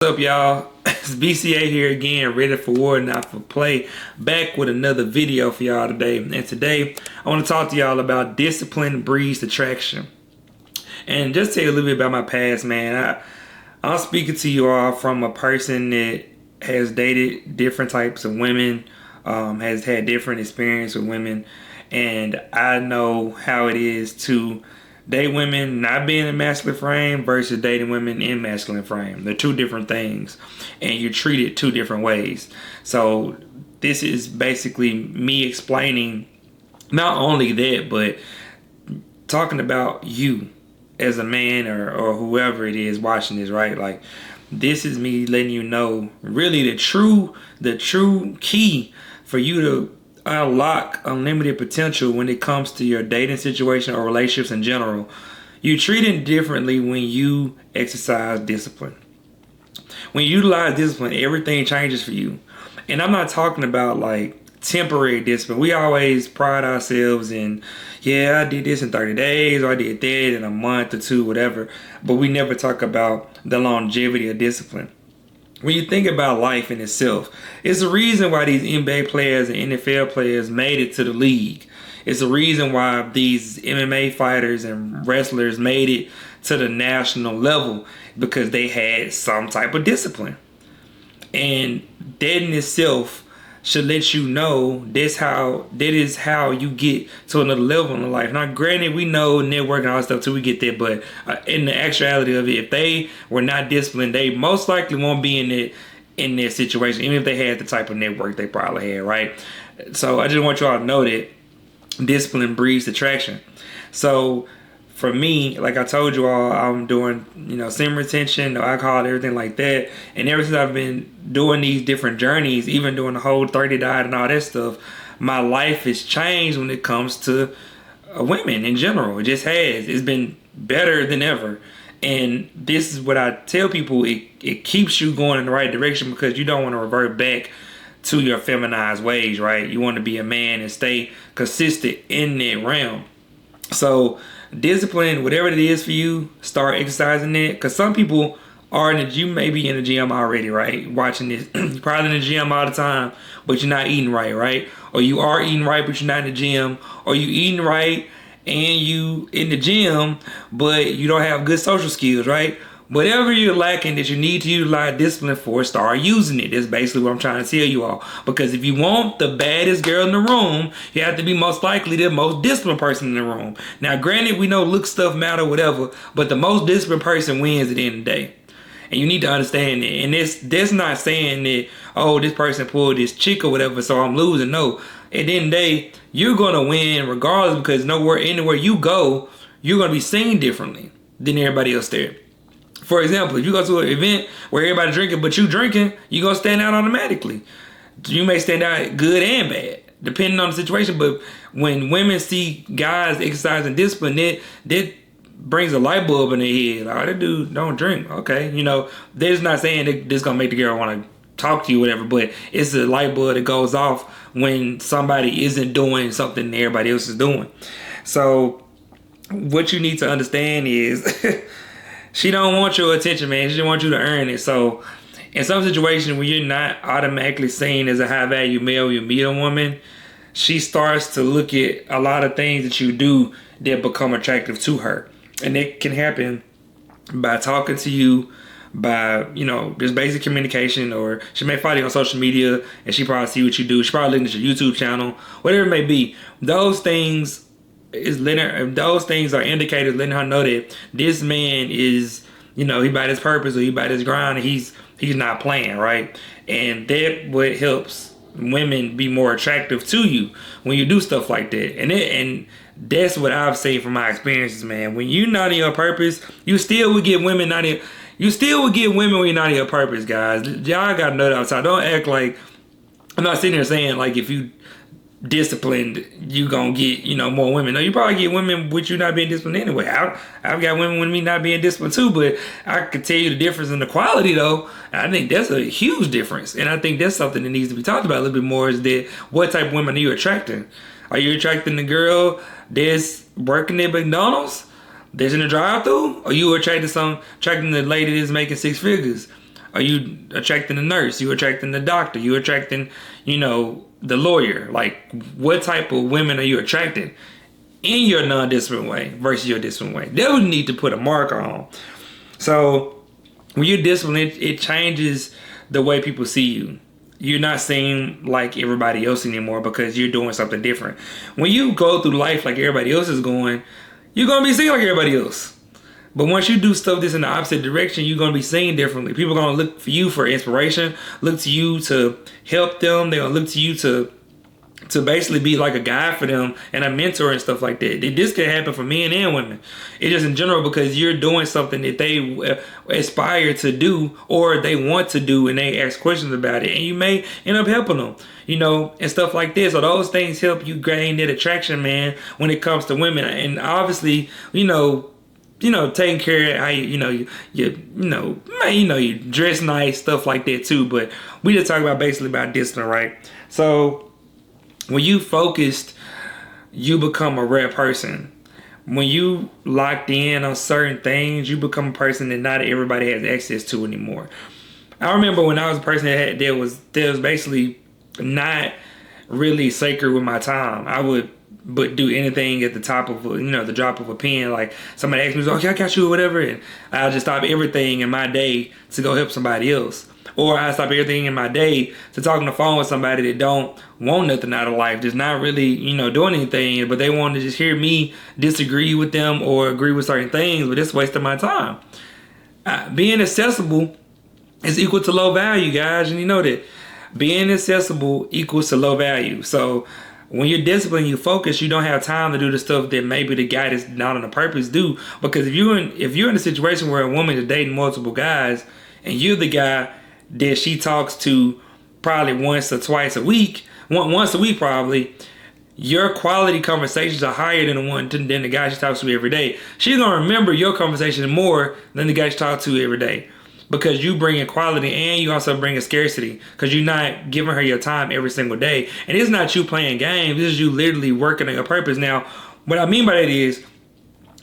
What's up, y'all? It's BCA here again, ready for war, not for play. Back with another video for y'all today. And today, I want to talk to y'all about discipline breeds attraction. And just tell you a little bit about my past, man. I'm speaking to you all from a person that has dated different types of women, has had different experience with women, and I know how it is to date women not being in masculine frame versus dating women in masculine frame. They're two different things, and you're treated two different ways. So this is basically me explaining not only that, but talking about you as a man or whoever it is watching this, right? Like, this is me letting you know really the true key for you to unlock unlimited potential when it comes to your dating situation or relationships in general. You're treated differently when you exercise discipline. When you utilize discipline, everything changes for you. And I'm not talking about like temporary discipline. We always pride ourselves in, yeah, I did this in 30 days, or I did that in a month or two, whatever. But we never talk about the longevity of discipline. When you think about life in itself, it's the reason why these NBA players and NFL players made it to the league. It's the reason why these MMA fighters and wrestlers made it to the national level, because they had some type of discipline. And that in itself should let you know that is how you get to another level in life. Now, granted, we know network and all that stuff too, we get there, but in the actuality of it, if they were not disciplined, they most likely won't be in their situation, even if they had the type of network they probably had, right? So I just want y'all to know that discipline breeds attraction. So for me, like I told you all, I'm doing, semen retention, no alcohol, everything like that. And ever since I've been doing these different journeys, even doing the whole 30 diet and all that stuff, my life has changed when it comes to women in general. It just has. It's been better than ever. And this is what I tell people. It keeps you going in the right direction, because you don't want to revert back to your feminized ways, right? You want to be a man and stay consistent in that realm. So discipline, whatever it is for you, start exercising it. Because some people are you may be in the gym already, right? Watching this, you're probably in the gym all the time, but you're not eating right? Or you are eating right, but you're not in the gym. Or you eating right and you in the gym, but you don't have good social skills, right? Whatever you're lacking that you need to utilize discipline for, start using it. That's basically what I'm trying to tell you all. Because if you want the baddest girl in the room, you have to be most likely the most disciplined person in the room. Now, granted, we know look stuff matter, whatever, but the most disciplined person wins at the end of the day. And you need to understand that. And that's not saying that, oh, this person pulled this chick or whatever, so I'm losing. No. At the end of the day, you're going to win regardless, because anywhere you go, you're going to be seen differently than everybody else there. For example, if you go to an event where everybody's drinking but you drinking, you're going to stand out automatically. You may stand out good and bad, depending on the situation. But when women see guys exercising discipline, that brings a light bulb in their head. Oh, that dude don't drink. Okay. They're just not saying that this going to make the girl want to talk to you, whatever. But it's a light bulb that goes off when somebody isn't doing something everybody else is doing. So what you need to understand is... She don't want your attention, man. She just wants you to earn it. So in some situations where you're not automatically seen as a high value male, you meet a woman, she starts to look at a lot of things that you do that become attractive to her. And it can happen by talking to you, by, just basic communication, or she may follow you on social media and she probably see what you do. She probably looking at your YouTube channel, whatever it may be. Those things are indicators letting her know that this man is, he about his purpose, or he about his grind, and he's not playing, right? And that what helps women be more attractive to you when you do stuff like that. And that's what I've seen from my experiences, man. When you're not in your purpose, you still would get women You still would get women when you're not in your purpose, guys. Y'all gotta know that outside. Don't act like, I'm not sitting here saying like if you disciplined, you gonna get, more women. No, you probably get women with you not being disciplined anyway. I've got women with me not being disciplined too, but I could tell you the difference in the quality though. I think that's a huge difference. And I think that's something that needs to be talked about a little bit more, is that what type of women are you attracting? Are you attracting the girl that's working at McDonald's, that's in the drive-thru? Or you attracting the lady that's making six figures? Are you attracting the nurse? You attracting the doctor? You attracting, the lawyer? Like, what type of women are you attracting in your non-disciplined way versus your disciplined way? That would need to put a marker on. So when you're disciplined, it changes the way people see you. You're not seen like everybody else anymore because you're doing something different. When you go through life like everybody else is going, you're going to be seen like everybody else. But once you do stuff that's in the opposite direction, you're going to be seen differently. People are going to look for you for inspiration, look to you to help them. They're going to look to you to basically be like a guide for them and a mentor and stuff like that. This can happen for men and women. It's just in general because you're doing something that they aspire to do or they want to do and they ask questions about it. And you may end up helping them, and stuff like this. So those things help you gain that attraction, man, when it comes to women. And obviously, taking care of how you dress nice, stuff like that too. But we just talk about basically about discipline, right? So when you focused, you become a rare person. When you locked in on certain things, you become a person that not everybody has access to anymore. I remember when I was a person that was basically not really sacred with my time. I would do anything at the top of the drop of a pen. Like somebody asked me, okay, I got you or whatever, and I'll just stop everything in my day to go help somebody else. Or I stop everything in my day to talk on the phone with somebody that don't want nothing out of life, just not really, doing anything, but they want to just hear me disagree with them or agree with certain things, but it's wasting my time. Being accessible is equal to low value, guys, and you know that. Being accessible equals to low value. So when you're disciplined, you focus, you don't have time to do the stuff that maybe the guy that's not on the purpose do. Because if you're in a situation where a woman is dating multiple guys and you're the guy that she talks to probably once or twice a week, once a week probably, your quality conversations are higher than the guy she talks to every day. She's going to remember your conversation more than the guy she talks to every day. Because you bring in quality and you also bring in scarcity. Because you're not giving her your time every single day. And it's not you playing games. This is you literally working on your purpose. Now, what I mean by that is,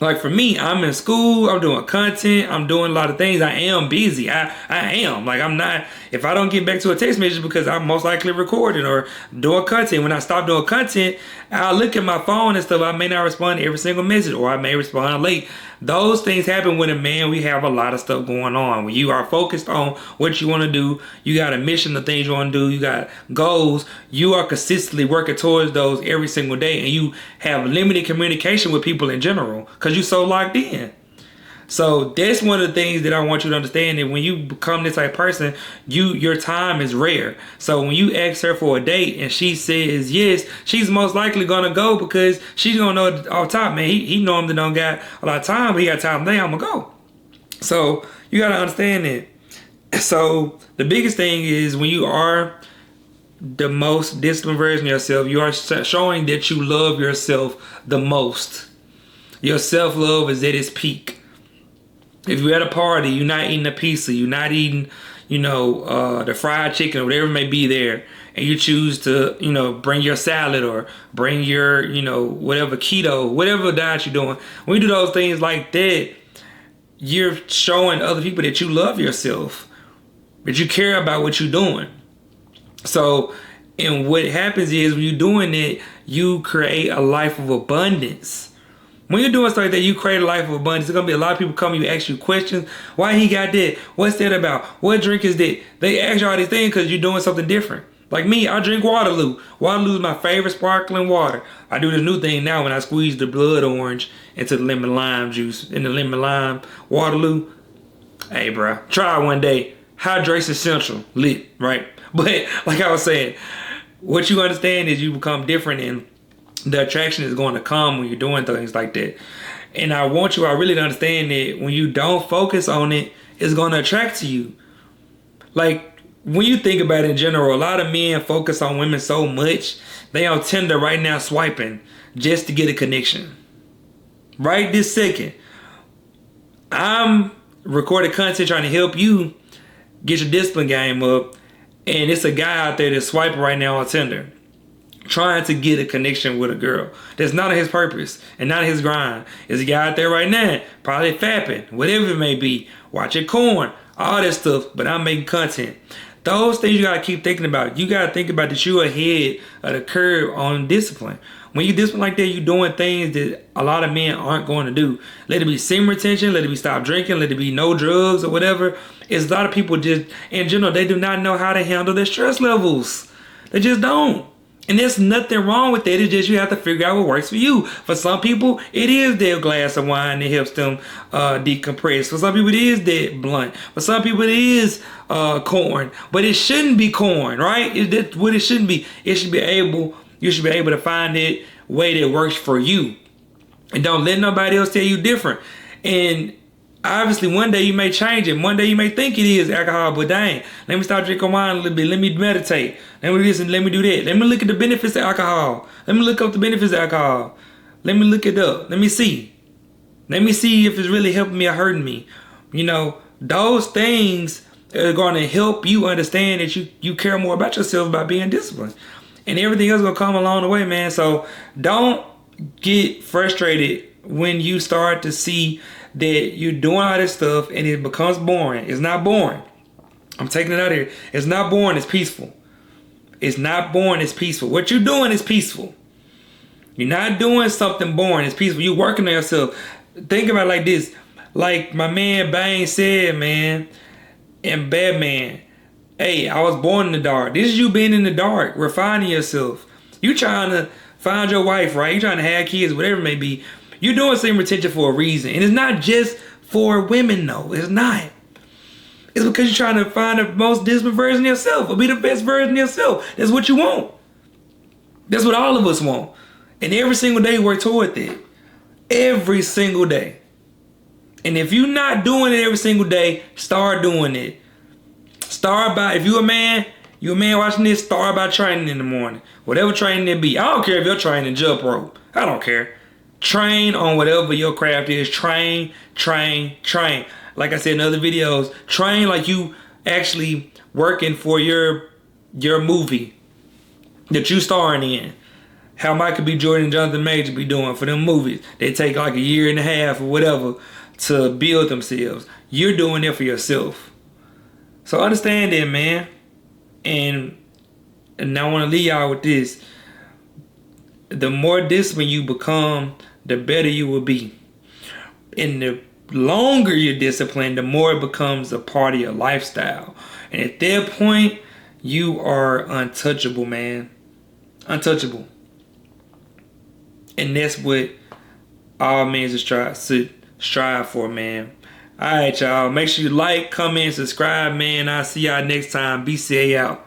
like for me, I'm in school, I'm doing content, I'm doing a lot of things. I am busy. I am. Like I'm not, if I don't get back to a text message because I'm most likely recording or doing content. When I stop doing content, I'll look at my phone and stuff. I may not respond to every single message or I may respond late. Those things happen when we have a lot of stuff going on. When you are focused on what you want to do, you got a mission, the things you want to do, you got goals, you are consistently working towards those every single day, and you have limited communication with people in general because you're so locked in. So that's one of the things that I want you to understand, that when you become this type of person, your time is rare. So when you ask her for a date and she says yes, she's most likely gonna go because she's gonna know off top, man, he normally don't got a lot of time, but he got time today, I'm gonna go. So you gotta understand that. So the biggest thing is when you are the most disciplined version of yourself, you are showing that you love yourself the most. Your self-love is at its peak. If you're at a party, you're not eating a pizza, you're not eating, the fried chicken or whatever may be there, and you choose to, bring your salad or bring your, whatever keto, whatever diet you're doing. When you do those things like that, you're showing other people that you love yourself, that you care about what you're doing. So, and what happens is when you're doing it, you create a life of abundance. When you're doing stuff like that, you create a life of abundance. There's going to be a lot of people coming, you ask you questions. Why he got that? What's that about? What drink is that? They ask you all these things because you're doing something different. Like me, I drink Waterloo. Waterloo is my favorite sparkling water. I do this new thing now when I squeeze the blood orange into the lemon lime juice, in the lemon lime Waterloo. Hey, bro, try it one day. Hydration essential, lit, right? But like I was saying, what you understand is you become different, and the attraction is going to come when you're doing things like that. And I want you, I really understand that when you don't focus on it, it's going to attract to you. Like when you think about it in general, a lot of men focus on women so much, they on Tinder right now swiping just to get a connection. Right this second, I'm recording content trying to help you get your discipline game up, and it's a guy out there that's swiping right now on Tinder. trying to get a connection with a girl. That's not his purpose and not his grind. Is a guy out there right now, probably fapping, whatever it may be, watching corn, all that stuff, but I'm making content. Those things you gotta keep thinking about. You gotta think about that you ahead of the curve on discipline. When you discipline like that, you doing things that a lot of men aren't going to do. Let it be semen retention, let it be stop drinking, let it be no drugs or whatever. It's a lot of people just, in general, they do not know how to handle their stress levels. They just don't. And there's nothing wrong with that. It's just you have to figure out what works for you. For some people, it is their glass of wine that helps them decompress. For some people, it is that blunt. For some people, it is corn. But it shouldn't be corn, right? That's what it shouldn't be. It should be able, you should be able to find it way that works for you. And don't let nobody else tell you different. And obviously, one day you may change it. One day you may think it is alcohol, but dang, let me start drinking wine a little bit. Let me meditate. Let me do this and let me do that. Let me look at the benefits of alcohol. Let me look up the benefits of alcohol. Let me look it up. Let me see. Let me see if it's really helping me or hurting me. You know, those things are going to help you understand that you care more about yourself by being disciplined. And everything else will come along the way, man. So don't get frustrated when you start to see that you're doing all this stuff and it becomes boring. It's not boring. I'm taking it out here. It's not boring. It's peaceful. It's not boring. It's peaceful. What you're doing is peaceful. You're not doing something boring. It's peaceful. You're working on yourself. Think about it like this. Like my man Bane said, man, in Batman, hey, I was born in the dark. This is you being in the dark, refining yourself. You trying to find your wife, right? You trying to have kids, whatever it may be. You're doing semen retention for a reason. And it's not just for women, though. It's not. It's because you're trying to find the most disciplined version of yourself or be the best version of yourself. That's what you want. That's what all of us want. And every single day work toward that. Every single day. And if you're not doing it every single day, start doing it. Start by, if you're a man watching this, start by training in the morning. Whatever training it be. I don't care if you're training jump rope. I don't care. Train on whatever your craft is. Train, train, train. Like I said in other videos, train like you actually working for your movie that you starring in. How Michael B. Jordan and Jonathan Major be doing for them movies. They take like a year and a half or whatever to build themselves. You're doing it for yourself. So understand that, man. And I want to leave y'all with this. The more disciplined you become, the better you will be. And the longer you're disciplined, the more it becomes a part of your lifestyle. And at that point, you are untouchable, man. Untouchable. And that's what all men should strive for, man. Alright, y'all. Make sure you like, comment, subscribe, man. I'll see y'all next time. BCA out.